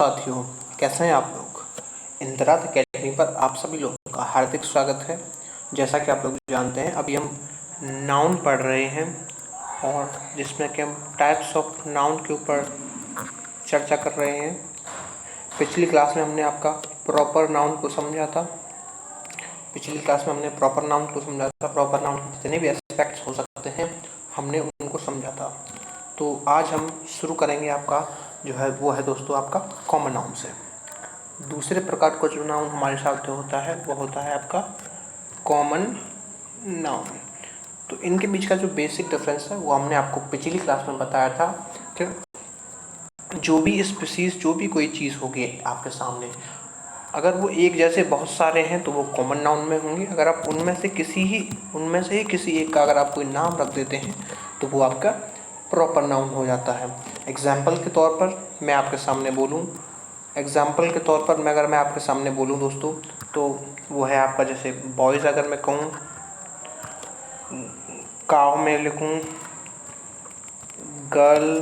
साथियों, कैसे हैं आप लोग। इंदिराज अकेडमी पर आप सभी लोगों का हार्दिक स्वागत है। जैसा कि आप लोग जानते हैं, अभी हम नाउन पढ़ रहे हैं और जिसमें कि हम टाइप्स ऑफ नाउन के ऊपर चर्चा कर रहे हैं। पिछली क्लास में हमने आपका प्रॉपर नाउन को समझा था। प्रॉपर नाउन के जितने भी एस्पेक्ट्स हो सकते हैं हमने उनको समझा था। तो आज हम शुरू करेंगे आपका जो है वो है दोस्तों आपका कॉमन नाउन से। दूसरे प्रकार का जो नाउन हमारे साथ जो होता है वो होता है आपका कॉमन नाउन। तो इनके बीच का जो बेसिक डिफरेंस है वो हमने आपको पिछली क्लास में बताया था कि जो भी स्पीशीज़ जो भी कोई चीज़ होगी आपके सामने, अगर वो एक जैसे बहुत सारे हैं तो वो कॉमन नाउन में होंगे। अगर आप उनमें से ही किसी एक का अगर आप कोई नाम रख देते हैं तो वो आपका प्रॉपर नाउन हो जाता है। एग्जाम्पल के तौर पर मैं आपके सामने बोलूँ दोस्तों, तो वो है आपका जैसे बॉयज़ अगर मैं कहूँ, काव में लिखूँ गर्ल,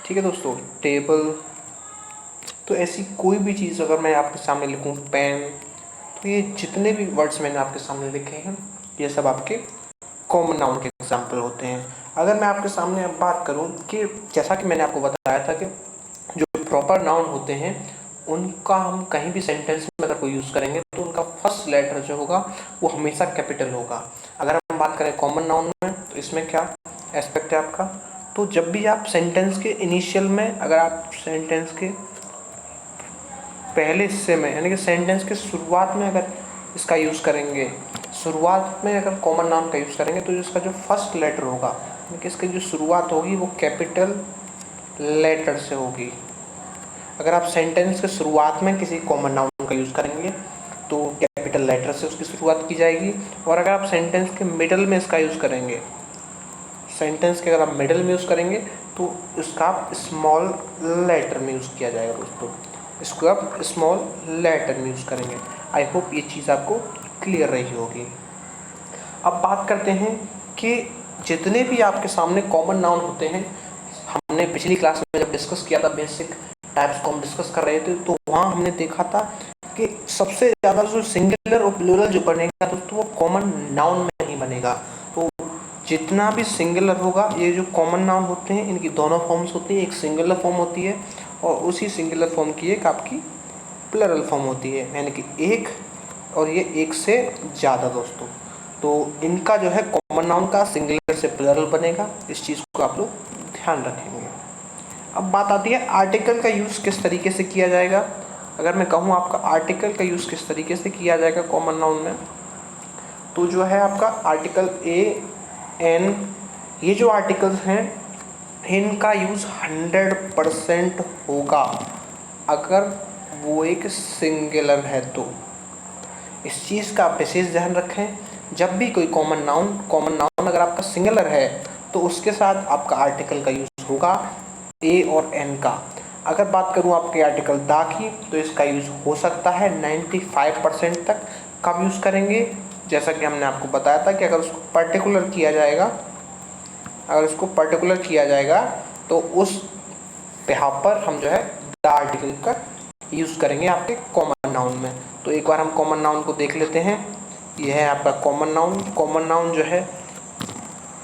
ठीक है दोस्तों, टेबल। तो ऐसी कोई भी चीज़ अगर मैं आपके सामने लिखूँ पेन, तो ये जितने भी वर्ड्स मैंने आपके सामने लिखे हैं ये सब आपके कॉमन नाउन के एग्जाम्पल होते हैं। अगर मैं आपके सामने अब बात करूं कि जैसा कि मैंने आपको बताया था कि जो प्रॉपर नाउन होते हैं उनका हम कहीं भी सेंटेंस में अगर कोई यूज़ करेंगे तो उनका फर्स्ट लेटर जो होगा वो हमेशा कैपिटल होगा। अगर हम बात करें कॉमन नाउन में तो इसमें क्या एस्पेक्ट है आपका, तो जब भी आप सेंटेंस के इनिशियल में, अगर आप सेंटेंस के पहले हिस्से में यानी कि सेंटेंस के शुरुआत में अगर इसका यूज़ करेंगे, शुरुआत में अगर कॉमन नाउन का यूज़ करेंगे तो इसका जो फर्स्ट लेटर होगा यानी कि इसकी जो शुरुआत होगी वो कैपिटल लेटर से होगी। अगर आप सेंटेंस के शुरुआत में किसी कॉमन नाउन का यूज़ करेंगे तो कैपिटल लेटर से उसकी शुरुआत की जाएगी। और अगर आप सेंटेंस के मिडल में इसका यूज़ करेंगे, अगर आप मिडल में यूज़ करेंगे तो इसका आप स्मॉल लेटर में यूज़ किया जाएगा दोस्तों। इसको आप स्मॉल लेटर में यूज़ करेंगे। आई होप ये चीज़ आपको क्लियर रही होगी। अब बात करते हैं कि जितने भी आपके सामने कॉमन नाउन होते हैं, हमने पिछली क्लास में जब डिस्कस किया था बेसिक टाइप्स को हम डिस्कस कर रहे थे, तो वहाँ हमने देखा था कि सबसे ज़्यादा जो सिंगुलर और प्लूरल जो बनेगा दोस्तों वो कॉमन नाउन में ही बनेगा। तो जितना भी सिंगुलर होगा, ये जो कॉमन नाउन होते हैं इनकी दोनों फॉर्म्स होती हैं, एक सिंगुलर फॉर्म होती है और उसी सिंगुलर फॉर्म की एक आपकी प्लरल फॉर्म होती है, यानी कि एक और ये एक से ज़्यादा दोस्तों। तो इनका जो है कॉमन नाउन का सिंगुलर से प्लरल बनेगा, इस चीज़ को आप लोग ध्यान रखेंगे। अब बात आती है आर्टिकल का यूज़ किस तरीके से किया जाएगा। अगर मैं कहूँ आपका आर्टिकल का यूज़ किस तरीके से किया जाएगा कॉमन नाउन में, तो जो है आपका आर्टिकल ए एन, ये जो आर्टिकल्स हैं इनका यूज़ 100% होगा अगर वो एक सिंगुलर है तो। इस चीज़ का विशेष ध्यान रखें। जब भी कोई कॉमन नाउन अगर आपका सिंगुलर है तो उसके साथ आपका आर्टिकल का यूज़ होगा ए और एन का। अगर बात करूँ आपके आर्टिकल दा की, तो इसका यूज़ हो सकता है 95% तक। कब यूज़ करेंगे, जैसा कि हमने आपको बताया था कि अगर उसको पर्टिकुलर किया जाएगा तो उस बिहाफ पर हम जो है द आर्टिकल का यूज़ करेंगे आपके कॉमन नाउन में। तो एक बार हम कॉमन नाउन को देख लेते हैं। यह है आपका कॉमन नाउन जो है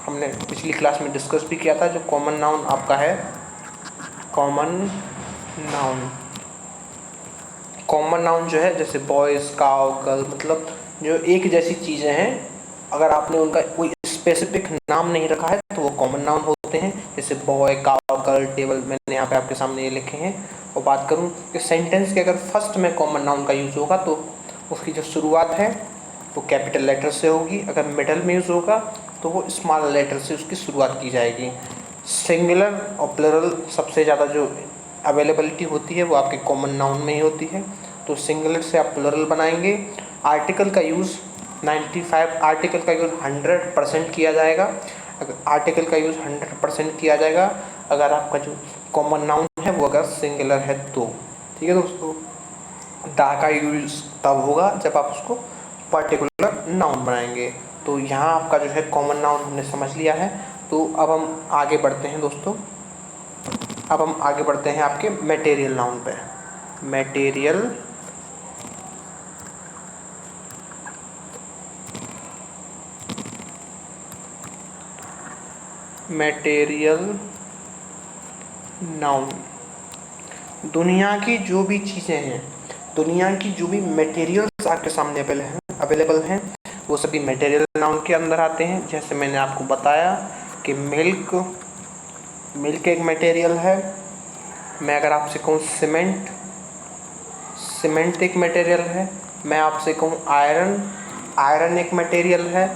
हमने पिछली क्लास में डिस्कस भी किया था। जो कॉमन नाउन आपका है, कॉमन नाउन जो है जैसे बॉयज़, काव, गर्ल, मतलब जो एक जैसी चीज़ें हैं, अगर आपने उनका कोई स्पेसिफिक नाम नहीं रखा है तो वो कॉमन नाउन होते हैं। जैसे बॉय, काव, गर्ल, टेबल, मैंने यहाँ पे आपके सामने ये लिखे हैं। और बात करूँ कि सेंटेंस के अगर फर्स्ट में कॉमन नाउन का यूज़ होगा तो उसकी जो शुरुआत है वो कैपिटल लेटर से होगी। अगर मिडल में यूज़ होगा तो वो स्मॉल लेटर से उसकी शुरुआत की जाएगी। सिंगुलर और प्लरल सबसे ज़्यादा जो अवेलेबिलिटी होती है वो आपके कॉमन नाउन में ही होती है। तो सिंगुलर से आप प्लरल बनाएंगे। आर्टिकल का यूज़ 100% किया जाएगा। अगर आपका जो कॉमन नाउन है वो अगर सिंगुलर है तो। ठीक है दोस्तों, दा का यूज़ तब होगा जब आप उसको पर्टिकुलर नाउन बनाएंगे। तो यहाँ आपका जो है कॉमन नाउन हमने समझ लिया है। तो अब हम आगे बढ़ते हैं दोस्तों। अब हम आगे बढ़ते हैं आपके मटेरियल नाउन पे। मटेरियल नाउन, दुनिया की जो भी चीज़ें हैं, दुनिया की जो भी मटेरियल्स आपके सामने अवेलेबल हैं वो सभी मटेरियल नाउन के अंदर आते हैं। जैसे मैंने आपको बताया कि मिल्क एक मटेरियल है। मैं अगर आपसे कहूँ सीमेंट एक मटेरियल है। मैं आपसे कहूँ आयरन एक मटेरियल है।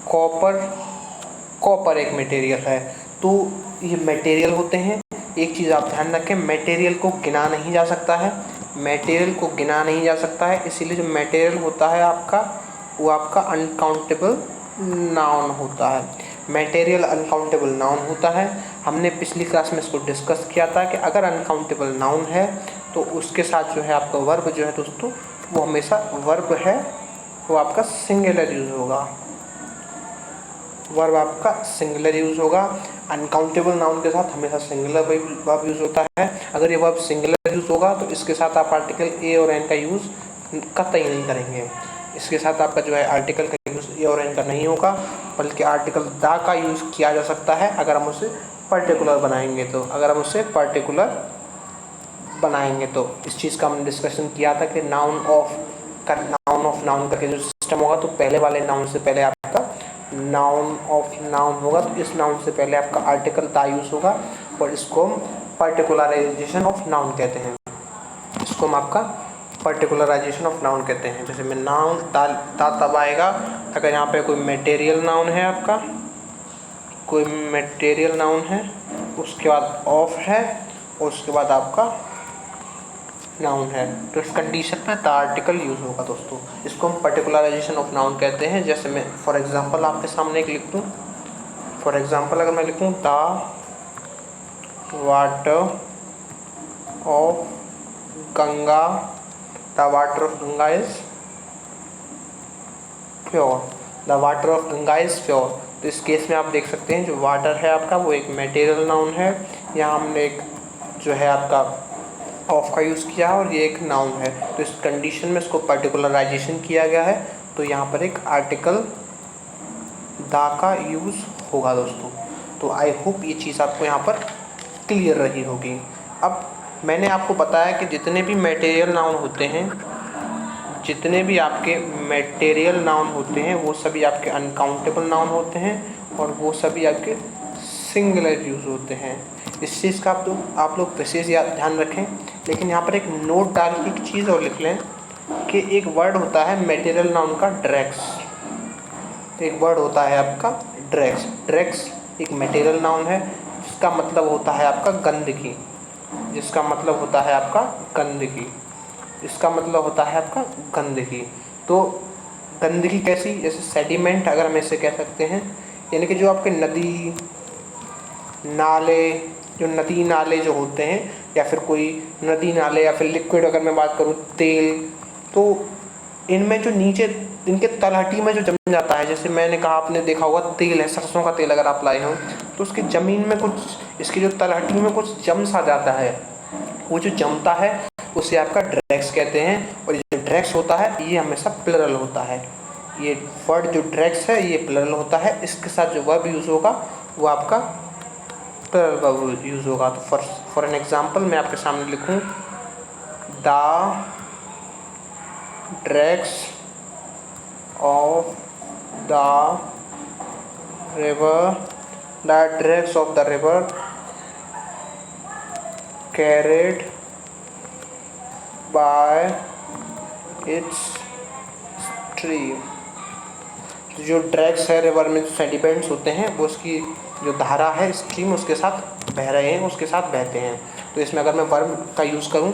कॉपर एक मटेरियल है। तो ये मटेरियल होते हैं। एक चीज़ आप ध्यान रखें, मटेरियल को गिना नहीं जा सकता है, इसीलिए जो मटेरियल होता है आपका, वो आपका अनकाउंटेबल नाउन होता है। मटेरियल अनकाउंटेबल नाउन होता है। हमने पिछली क्लास में इसको डिस्कस किया था कि अगर अनकाउंटेबल नाउन है तो उसके साथ जो है आपका वर्ब जो है दोस्तों, वो हमेशा वर्ब है, वो आपका सिंगुलर यूज़ होगा। अनकाउंटेबल नाउन के साथ हमेशा सिंगुलर वर्ब यूज़ होता है। अगर ये वर्ब सिंगुलर यूज़ होगा तो इसके साथ आप आर्टिकल ए और एन का यूज़ कतई नहीं करेंगे। इसके साथ आपका जो है आर्टिकल का यूज़ ए और एन का नहीं होगा, बल्कि आर्टिकल दा का यूज़ किया जा सकता है अगर हम उसे पर्टिकुलर बनाएंगे तो। इस चीज़ का हमने डिस्कशन किया था कि नाउन ऑफ नाउन करके जो सिस्टम होगा, तो पहले वाले नाउन से पहले आपका नाउन ऑफ नाउन होगा, तो इस नाउन से पहले आपका आर्टिकल दा यूज़ होगा और इसको हम पर्टिकुलराइजेशन ऑफ नाउन कहते हैं। जैसे में नाउन दा तब आएगा अगर यहाँ पे कोई मटेरियल नाउन है आपका, उसके बाद ऑफ है और उसके बाद आपका नाउन है, तो इस कंडीशन में द आर्टिकल यूज़ होगा दोस्तों। इसको हम पर्टिकुलराइजेशन ऑफ नाउन कहते हैं। जैसे मैं फॉर एग्जांपल आपके सामने एक लिख दूँ, अगर मैं लिखूँ the water of Ganga is pure, तो इस केस में आप देख सकते हैं जो वाटर है आपका वो एक मटेरियल नाउन है। यहाँ हमने एक जो है आपका ऑफ का यूज़ किया और ये एक नाउन है, तो इस कंडीशन में इसको पर्टिकुलराइजेशन किया गया है, तो यहाँ पर एक आर्टिकल दा का यूज़ होगा दोस्तों। तो आई होप ये चीज़ आपको यहाँ पर क्लियर रही होगी। अब मैंने आपको बताया कि जितने भी मटेरियल नाउन होते हैं वो सभी आपके अनकाउंटेबल नाउन होते हैं और वो सभी आपके सिंगुलर यूज़ होते हैं। इस चीज़ का आप लोग विशेष ध्यान रखें। लेकिन यहाँ पर एक नोट डाल के एक चीज़ और लिख लें कि एक वर्ड होता है मटेरियल नाउन का ड्रैक्स, ड्रैक्स एक मटेरियल नाउन है जिसका मतलब होता है आपका गंदगी, तो गंदगी कैसी, जैसे सेडिमेंट अगर हम इसे कह सकते हैं, यानी कि जो आपके नदी नाले जो होते हैं, या फिर कोई नदी नाले या फिर लिक्विड अगर मैं बात करूँ तेल, तो इनमें जो नीचे इनके तलहटी में जो जम जाता है, जैसे मैंने कहा आपने देखा होगा तेल है, सरसों का तेल अगर आप लाए हो तो उसकी ज़मीन में कुछ, इसकी जो तलहटी में कुछ जम सा जाता है, वो जो जमता है उसे आपका ड्रैक्स कहते हैं। और ये जो ड्रैक्स होता है ये हमेशा प्लरल होता है। ये वर्ड जो ड्रैक्स है ये प्लरल होता है। इसके साथ जो वर्ब यूज़ होगा वो आपका प्लरल वर्ब यूज़ होगा। तो फॉर एन एग्जांपल मैं आपके सामने लिखूँ the drags of the river carried by its stream। जो ड्रैग्स है रिवर में, जो सेडिमेंट्स होते हैं वो उसकी जो धारा है, स्ट्रीम उसके साथ बह रहे हैं, उसके साथ बहते हैं। तो इसमें अगर मैं वर्ब का यूज़ करूँ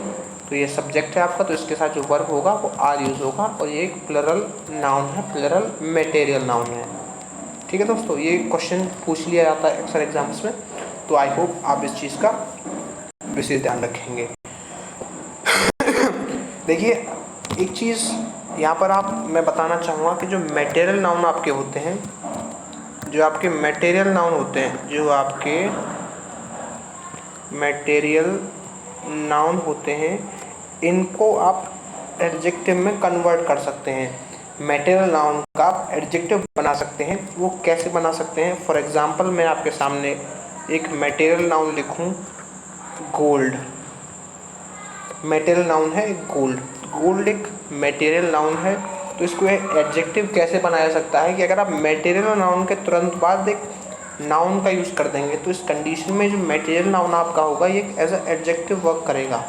तो ये सब्जेक्ट है आपका, तो इसके साथ जो वर्ब होगा वो आर यूज़ होगा और ये एक प्लरल नाउन है, प्लरल मटेरियल नाउन है। ठीक है दोस्तों, ये क्वेश्चन पूछ लिया जाता है अक्सर एग्जाम्स में, तो आई होप आप इस चीज़ का विशेष ध्यान रखेंगे। देखिए एक चीज़ यहाँ पर मैं बताना चाहूँगा कि जो मटेरियल नाउन आपके होते हैं, जो आपके मटेरियल नाउन होते हैं, इनको आप एडजेक्टिव में कन्वर्ट कर सकते हैं। मटेरियल नाउन का आप एडजेक्टिव बना सकते हैं। वो कैसे बना सकते हैं? फॉर एग्जांपल मैं आपके सामने एक मटेरियल नाउन लिखूं, गोल्ड। मटेरियल नाउन है गोल्ड। गोल्ड एक मटेरियल नाउन है, तो इसको एडजेक्टिव कैसे बनाया जा सकता है कि अगर आप मटेरियल नाउन के तुरंत बाद एक नाउन का यूज़ कर देंगे तो इस कंडीशन में जो मटेरियल नाउन आपका होगा ये एज अ एडजेक्टिव वर्क करेगा,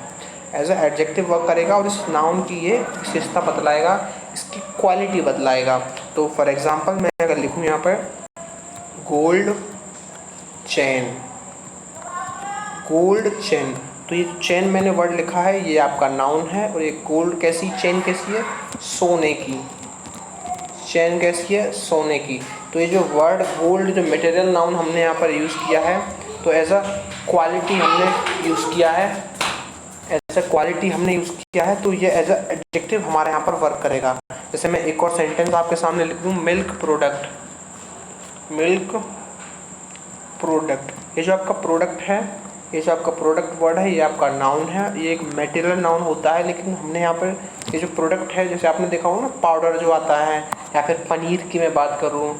एज अ एडजेक्टिव वर्क करेगा और इस नाउन की ये विशेषता बतलाएगा, इसकी क्वालिटी बतलाएगा। तो फॉर एग्जांपल मैं अगर लिखूँ यहाँ पर गोल्ड चेन, गोल्ड चेन, तो ये चेन मैंने वर्ड लिखा है ये आपका नाउन है। और ये गोल्ड कैसी, चेन कैसी है? सोने की। चेन कैसी है? सोने की। तो ये जो वर्ड गोल्ड जो मटेरियल नाउन हमने यहाँ पर यूज़ किया है, तो एज अ क्वालिटी हमने यूज़ किया है, एज अ क्वालिटी हमने यूज़ किया है, तो ये एज अ एडजेक्टिव हमारे यहाँ पर वर्क करेगा। जैसे मैं एक और सेंटेंस आपके सामने लिख दूँ, मिल्क प्रोडक्ट। मिल्क प्रोडक्ट, ये जो आपका प्रोडक्ट है, ये जो आपका प्रोडक्ट वर्ड है, ये आपका नाउन है। ये एक मटेरियल नाउन होता है, लेकिन हमने यहाँ पर ये जो प्रोडक्ट है, जैसे आपने देखा होगा ना पाउडर जो आता है, या फिर पनीर की मैं बात करूँ,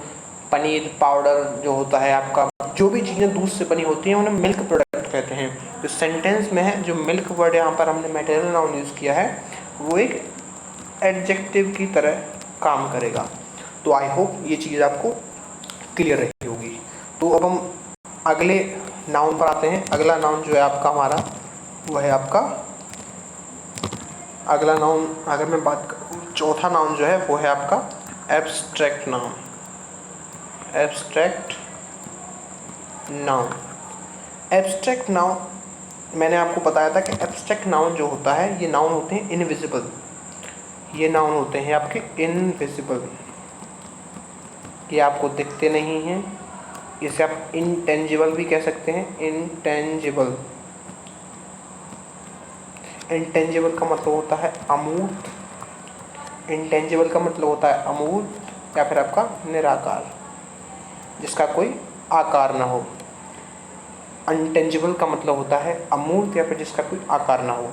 पनीर पाउडर जो होता है आपका, जो भी चीज़ें दूध से बनी होती हैं उन्हें मिल्क प्रोडक्ट कहते हैं। जो सेंटेंस में है, जो मिल्क वर्ड यहाँ पर हमने मटेरियल नाउन यूज़ किया है, वो एक एडजेक्टिव की तरह काम करेगा। तो आई होप ये चीज़ आपको क्लियर रही होगी। तो अब हम अगले नाउन पर आते हैं। अगला नाउन जो है आपका हमारा, वो है आपका अगला नाउन, अगर मैं बात करूँ, चौथा नाउन जो है वो है आपका abstract noun. Abstract noun, abstract noun मैंने आपको बताया था कि एब्स्ट्रैक्ट नाउन जो होता है, ये नाउन होते हैं इनविजिबल। ये नाउन होते हैं आपके इनविजिबल, ये आपको दिखते नहीं हैं। इसे आप इंटेंजिबल भी कह सकते हैं, इंटेंजिबल। इंटेंजिबल का मतलब होता है अमूर्त, इंटेंजिबल का मतलब होता है अमूर्त या फिर आपका निराकार, जिसका कोई आकार ना हो। अनटेंजिबल का मतलब होता है अमूर्त या फिर जिसका कोई आकार ना हो।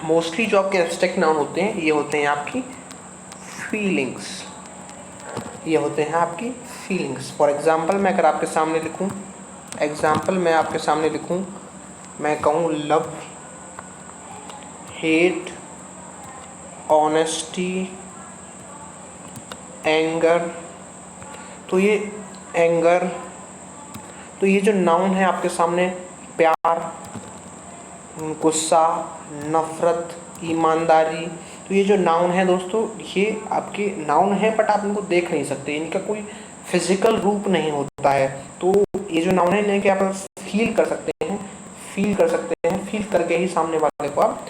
मोस्टली जो आपके एब्स्ट्रैक्ट नाउन होते हैं, ये होते हैं आपकी फीलिंग्स, ये होते हैं आपकी फीलिंग्स। फॉर एग्जांपल मैं अगर आपके सामने लिखूं, एग्जांपल मैं आपके सामने लिखूं, मैं कहूँ लव, हेट, ऑनेस्टी, एंगर, तो ये एंगर, तो ये जो नाउन है आपके सामने, प्यार, गुस्सा, नफ़रत, ईमानदारी, तो ये जो नाउन है दोस्तों, ये आपके नाउन है बट आप इनको देख नहीं सकते, इनका कोई फिजिकल रूप नहीं होता है। तो ये जो नाउन है इन्हें कि आप फील कर सकते हैं, फील कर सकते हैं, फील करके ही सामने वाले को आप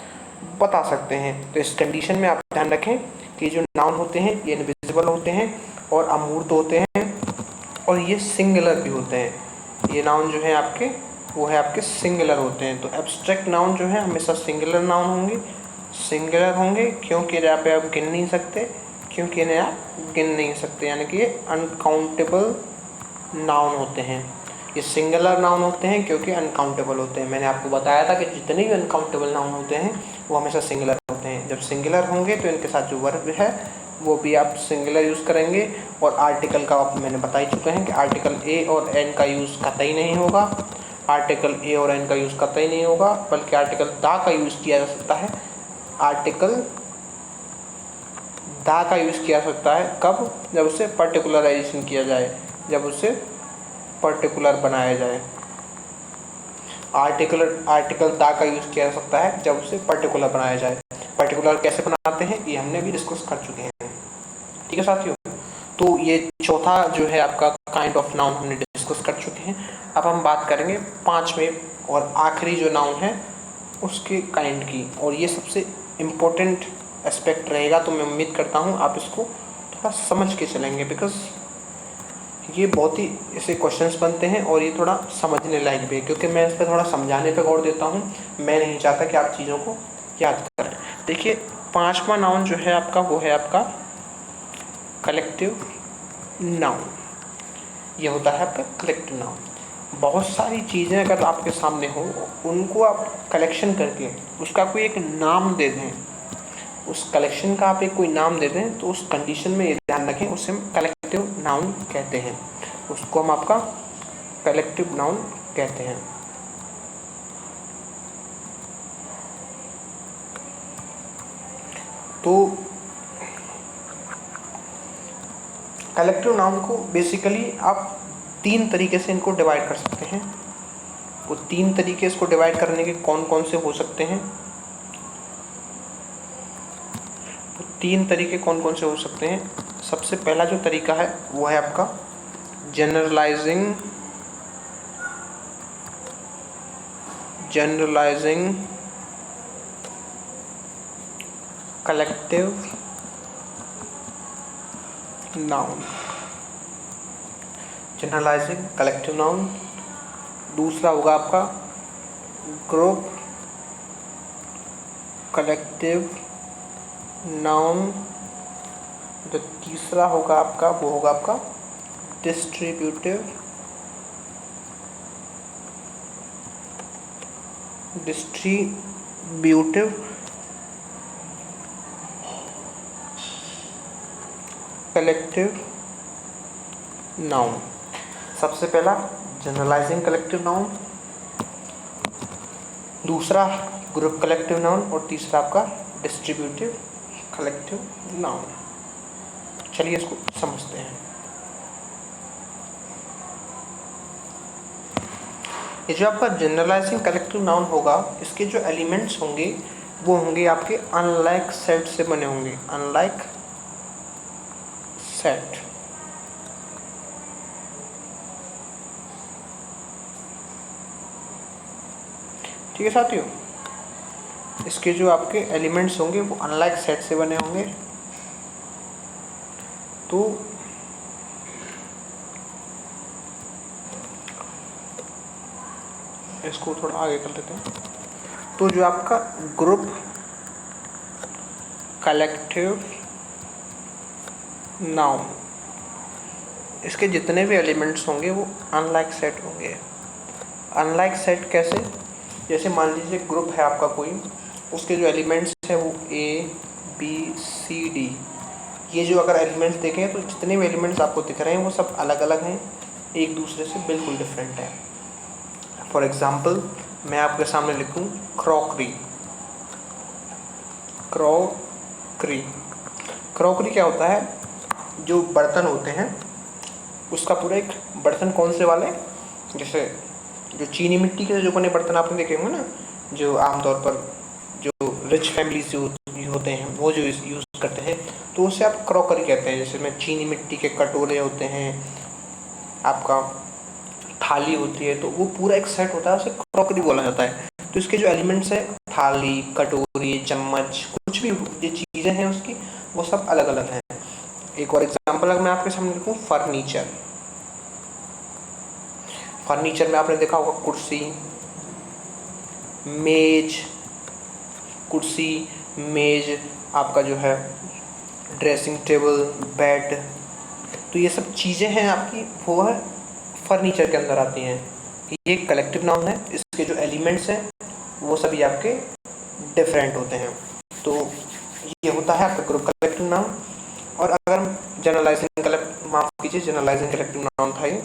बता सकते हैं। तो इस कंडीशन में आप ध्यान रखें कि जो नाउन होते हैं ये इनविजिबल होते हैं और अमूर्त होते हैं और ये सिंगुलर भी होते हैं। ये नाउन जो है आपके, वो है आपके सिंगुलर होते हैं। तो एब्स्ट्रैक्ट नाउन जो है हमेशा सिंगुलर नाउन होंगे, सिंगुलर होंगे क्योंकि यहाँ पे आप गिन नहीं सकते, क्योंकि इन्हें आप गिन नहीं सकते, यानी कि ये अनकाउंटेबल नाउन होते हैं। ये सिंगुलर नाउन होते हैं क्योंकि अनकाउंटेबल होते हैं। मैंने आपको बताया था कि जितने भी अनकाउंटेबल नाउन होते हैं वो हमेशा सिंगुलर होते हैं। जब सिंगुलर होंगे तो इनके साथ जो वर्ब है वो भी आप सिंगुलर यूज़ करेंगे। और आर्टिकल का आप मैंने बता ही चुके हैं कि आर्टिकल ए और एन का यूज़ कतई नहीं होगा, आर्टिकल ए और एन का यूज़ कतई नहीं होगा, बल्कि आर्टिकल दा का यूज़ किया जा सकता है। आर्टिकल दा का यूज़ किया जा सकता है कब? जब उसे पर्टिकुलराइजेशन किया जाए, जब उसे पर्टिकुलर बनाया जाए। आर्टिकल दा का यूज़ किया जा सकता है जब उसे पर्टिकुलर बनाया जाए। पर्टिकुलर कैसे बनाते हैं ये हमने भी डिस्कस कर चुके हैं, ठीक है साथियों। तो ये चौथा जो है आपका काइंड ऑफ नाउन हमने डिस्कस कर चुके हैं। अब हम बात करेंगे पांचवें और आखिरी जो नाउन है उसके काइंड की, और ये सबसे इम्पोर्टेंट एस्पेक्ट रहेगा। तो मैं उम्मीद करता हूँ आप इसको थोड़ा समझ के चलेंगे, बिकॉज ये बहुत ही ऐसे क्वेश्चंस बनते हैं और ये थोड़ा समझने लायक भी है, क्योंकि मैं इस पर थोड़ा समझाने पे गौर देता हूँ। मैं नहीं चाहता कि आप चीज़ों को याद करें। देखिए पांचवा नाउन जो है आपका, वो है आपका कलेक्टिव नाउन। ये होता है आपका कलेक्टिव नाउन। बहुत सारी चीज़ें अगर आपके सामने हो, उनको आप कलेक्शन करके उसका कोई एक नाम दे दें, उस कलेक्शन का आप एक कोई नाम दे दें, तो उस कंडीशन में ये ध्यान रखें, उसे हम कलेक्टिव नाउन कहते हैं। उसको हम आपका कलेक्टिव नाउन कहते हैं। तो कलेक्टिव नाउन को बेसिकली आप 3 तरीके से इनको डिवाइड कर सकते हैं। वो 3 तरीके इसको डिवाइड करने के कौन कौन से हो सकते हैं? तो 3 तरीके कौन कौन से हो सकते हैं? सबसे पहला जो तरीका है वो है आपका generalising collective noun. Generalising collective noun. दूसरा होगा आपका ग्रुप कलेक्टिव नाउन। जो तीसरा होगा आपका वो होगा आपका डिस्ट्रीब्यूटिव कलेक्टिव नाउन। सबसे पहला जनरलाइजिंग कलेक्टिव नाउन, दूसरा ग्रुप कलेक्टिव नाउन और तीसरा आपका डिस्ट्रीब्यूटिव कलेक्टिव नाउन। चलिए इसको समझते हैं। ये जो आपका जनरलाइजिंग कलेक्टिव नाउन होगा, इसके जो एलिमेंट्स होंगे वो होंगे आपके अनलाइक सेट से बने होंगे। Unlike set. ठीक है साथियों, इसके जो आपके एलिमेंट्स होंगे वो अनलाइक सेट से बने होंगे। तो इसको थोड़ा आगे कर लेते हैं। तो जो आपका ग्रुप कलेक्टिव नाउन, इसके जितने भी एलिमेंट्स होंगे वो अनलाइक सेट होंगे। अनलाइक सेट कैसे? जैसे मान लीजिए ग्रुप है आपका कोई, उसके जो एलिमेंट्स हैं वो A B C D, ये जो अगर एलिमेंट्स देखें तो जितने भी एलिमेंट्स आपको दिख रहे हैं वो सब अलग अलग हैं, एक दूसरे से बिल्कुल डिफरेंट है। फॉर एग्जाम्पल मैं आपके सामने लिखूं क्रॉकरी। क्रॉकरी क्या होता है? जो बर्तन होते हैं उसका पूरा एक बर्तन कौन से वाले, जैसे जो चीनी मिट्टी के जो बने बर्तन आपने देखे होंगे ना, जो आमतौर पर जो रिच फैमिलीज जो होते हैं वो जो यूज़ करते हैं, तो उसे आप क्रॉकरी कहते हैं। जैसे में चीनी मिट्टी के कटोरे होते हैं, आपका थाली होती है, तो वो पूरा एक सेट होता है, उसे क्रॉकरी बोला जाता है। तो इसके जो एलिमेंट्स हैं, थाली, कटोरी, चम्मच, कुछ भी जो चीज़ें हैं उसकी, वो सब अलग अलग हैं। एक और एग्जांपल अगर मैं आपके सामने लिखूं, फर्नीचर में आपने देखा होगा कुर्सी, मेज, आपका जो है ड्रेसिंग टेबल, बेड, तो ये सब चीज़ें हैं आपकी, वो है फर्नीचर के अंदर आती हैं। ये कलेक्टिव नाउन है, इसके जो एलिमेंट्स हैं वो सभी आपके डिफरेंट होते हैं। तो ये होता है आपका ग्रुप कलेक्टिव नाउन। और अगर जनरलाइजिंग कलेक्टिव नाउन था ये,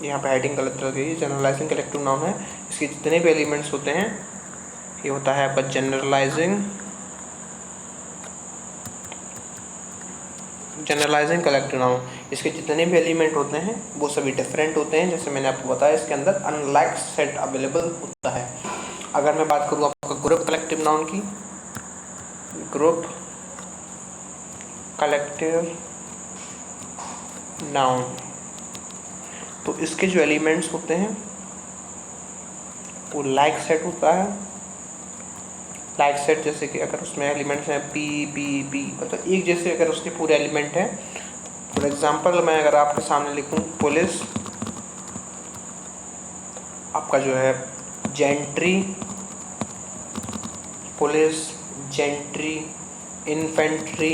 यहाँ पे हेडिंग गलत रह गई, जनरलाइजिंग कलेक्टिव नाउन है, इसके जितने भी एलिमेंट्स होते हैं ये होता है आपका जनरलाइजिंग कलेक्टिव नाउन। इसके जितने भी एलिमेंट होते हैं वो सभी डिफरेंट होते हैं। जैसे मैंने आपको बताया, इसके अंदर अनलाइक सेट अवेलेबल होता है। अगर मैं बात करूँ आपका ग्रुप कलेक्टिव नाउन की, ग्रुप कलेक्टिव नाउन, तो इसके जो एलिमेंट्स होते हैं वो लाइक सेट होता है। लाइक सेट जैसे कि अगर उसमें एलिमेंट्स हैं P P P, मतलब एक जैसे अगर उसके पूरे एलिमेंट हैं। फॉर एग्जांपल मैं अगर आपके सामने लिखूं पुलिस, आपका जो है gentry, police, gentry, infantry,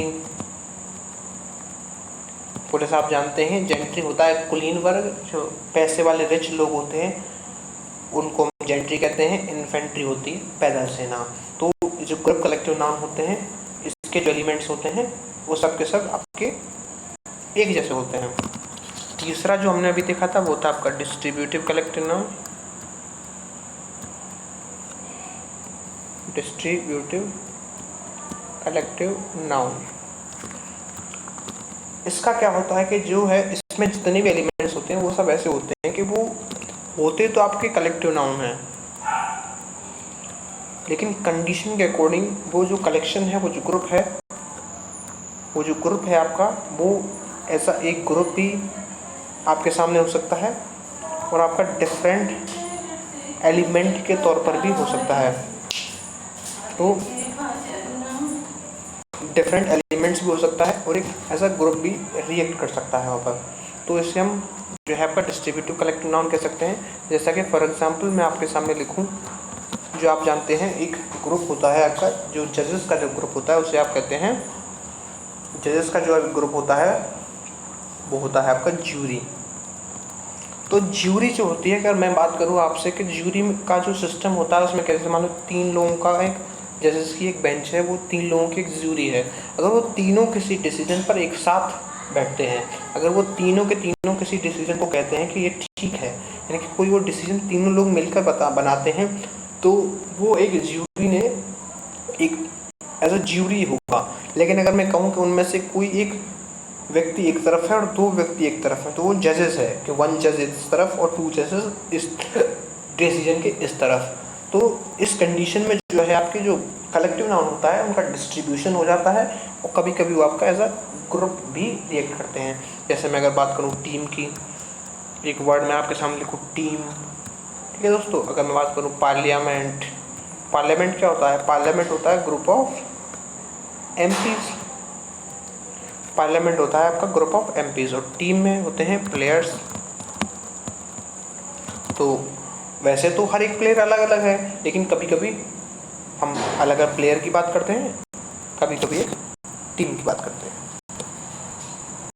police आप जानते हैं, जेंट्री होता है कुलीन वर्ग, जो पैसे वाले रिच लोग होते हैं उनको हम जेंट्री कहते हैं। इन्फेंट्री होती है पैदल सेना। तो जो ग्रुप कलेक्टिव नाउन होते हैं, इसके जो एलिमेंट्स होते हैं वो सब के सब आपके एक जैसे होते हैं। तीसरा जो हमने अभी देखा था वो था आपका distributive collective noun. Distributive collective noun, इसका क्या होता है कि जो है इसमें जितने भी एलिमेंट्स होते हैं वो सब ऐसे होते हैं कि वो होते तो आपके कलेक्टिव नाउन हैं, लेकिन कंडीशन के अकॉर्डिंग वो जो कलेक्शन है, वो जो ग्रुप है आपका, वो ऐसा एक ग्रुप भी आपके सामने हो सकता है और आपका डिफरेंट एलिमेंट के तौर पर भी हो सकता है। तो डिफरेंट एलिमेंट्स भी हो सकता है और एक ऐसा ग्रुप भी रिएक्ट कर सकता है वहाँ पर। तो इसे हम जो है आपका डिस्ट्रीब्यूटिव कलेक्टिव नाउन कह सकते हैं। जैसा कि फॉर एग्जांपल मैं आपके सामने लिखूं, जो आप जानते हैं एक ग्रुप होता है आपका, जो जजेस का जो ग्रुप होता है उसे आप कहते हैं, जजेस का जो ग्रुप होता है वो होता है आपका ज्यूरी। तो ज्यूरी जो होती है, अगर मैं बात करूँ आपसे कि ज्यूरी का जो सिस्टम होता है उसमें कैसे, मान लो 3 लोगों का एक जजेस की एक बेंच है, वो 3 लोगों की एक ज्यूरी है। अगर वो तीनों किसी डिसीजन पर एक साथ बैठते हैं, अगर वो तीनों के तीनों किसी डिसीजन को कहते हैं कि ये ठीक है, यानी कि कोई वो डिसीजन तीनों लोग मिलकर बनाते हैं, तो वो एक ज्यूरी ने एक एज अ ज्यूरी होगा। लेकिन अगर मैं कहूँ कि उनमें से कोई एक व्यक्ति एक तरफ है और 2 व्यक्ति एक तरफ है, तो वो जजेस है कि 1 जज इस तरफ और 2 जजेस इस डिसीजन के इस तरफ। तो इस कंडीशन में जो है आपके जो कलेक्टिव नाउन होता है उनका डिस्ट्रीब्यूशन हो जाता है और कभी कभी वो आपका एज अ ग्रुप भी रिएक्ट करते हैं। जैसे मैं अगर बात करूँ टीम की, एक वर्ड मैं आपके सामने लिखूँ टीम, ठीक है दोस्तों। अगर मैं बात करूँ पार्लियामेंट, पार्लियामेंट क्या होता है? पार्लियामेंट होता है ग्रुप ऑफ एमपीज। पार्लियामेंट होता है आपका ग्रुप ऑफ एमपीज और टीम में होते हैं प्लेयर्स। तो वैसे तो हर एक प्लेयर अलग अलग है, लेकिन कभी कभी हम अलग अलग प्लेयर की बात करते हैं, कभी कभी एक टीम की बात करते हैं।